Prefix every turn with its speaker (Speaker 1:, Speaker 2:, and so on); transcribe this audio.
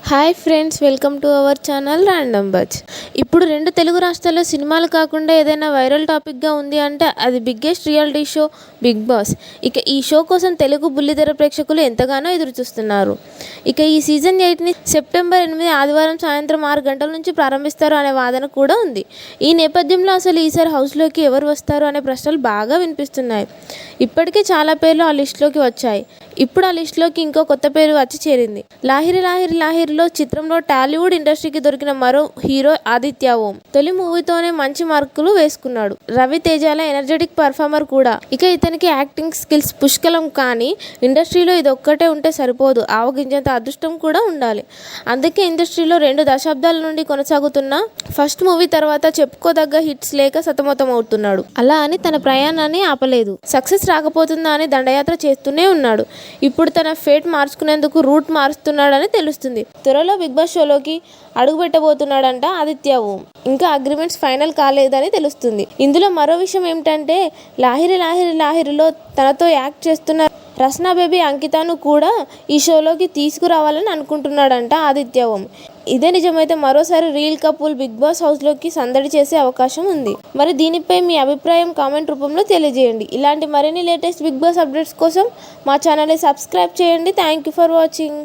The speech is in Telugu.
Speaker 1: Hi friends, welcome to our channel random buzz. ఇప్పుడు 2 తెలుగు రాష్ట్రాల్లో సినిమాలు కాకుండా ఏదైనా వైరల్ టాపిక్గా ఉంది అంటే అది biggest reality show Bigg Boss. ఇక ఈ షో కోసం తెలుగు బుల్లితెర ప్రేక్షకులు ఎంతగానో ఎదురుచూస్తున్నారు. ఇక ఈ సీజన్ 8ని సెప్టెంబర్ 8 ఆదివారం సాయంత్రం 6 గంటల నుంచి ప్రారంభిస్తారు అనే వాదన కూడా ఉంది. ఈ నేపథ్యంలో అసలు ఈసారి హౌస్లోకి ఎవరు వస్తారు అనే ప్రశ్నలు బాగా వినిపిస్తున్నాయి. ఇప్పటికే చాలా పేర్లు ఆ లిస్టులోకి వచ్చాయి. ఇప్పుడు ఆ లిస్టులోకి ఇంకో కొత్త పేరు వచ్చి చేరింది. లాహిరిలో చిత్రంలో టాలీవుడ్ ఇండస్ట్రీకి దొరికిన మరో హీరో ఆదిత్య ఓం. తొలి మూవీతోనే మంచి మార్కులు వేసుకున్నాడు. రవితేజల ఎనర్జెటిక్ పర్ఫార్మర్ కూడా. ఇక ఇతనికి యాక్టింగ్ స్కిల్స్ పుష్కలం, కానీ ఇండస్ట్రీలో ఇది ఒక్కటే ఉంటే సరిపోదు, ఆవగింజంత అదృష్టం కూడా ఉండాలి. అందుకే ఇండస్ట్రీలో 2 దశాబ్దాల నుండి కొనసాగుతున్న ఫస్ట్ మూవీ తర్వాత చెప్పుకోదగ్గ హిట్స్ లేక సతమతమవుతున్నాడు. అలా అని తన ప్రయాణాన్ని ఆపలేదు. సక్సెస్ రాకపోతుందా అని దండయాత్ర చేస్తూనే ఉన్నాడు. ఇప్పుడు తన ఫేట్ మార్చుకునేందుకు రూట్ మారుస్తున్నాడని తెలుస్తుంది. త్వరలో బిగ్ బాస్ షోలోకి అడుగు పెట్టబోతున్నాడంట ఆదిత్య ఓం. ఇంకా అగ్రిమెంట్స్ ఫైనల్ కాలేదని తెలుస్తుంది. ఇందులో మరో విషయం ఏమిటంటే లాహిరిలో తనతో యాక్ట్ చేస్తున్న రస్నా బేబీ అంకితను కూడా ఈ షోలోకి తీసుకురావాలని అనుకుంటున్నాడంట ఆదిత్య ఓం. ఇదే నిజమైతే మరోసారి రియల్ కపుల్ బిగ్ బాస్ హౌస్లోకి సందడి చేసే అవకాశం ఉంది. మరి దీనిపై మీ అభిప్రాయం కామెంట్ రూపంలో తెలియజేయండి. ఇలాంటి మరిన్ని లేటెస్ట్ బిగ్ బాస్ అప్డేట్స్ కోసం మా ఛానల్ని సబ్స్క్రైబ్ చేయండి. Thank you for watching.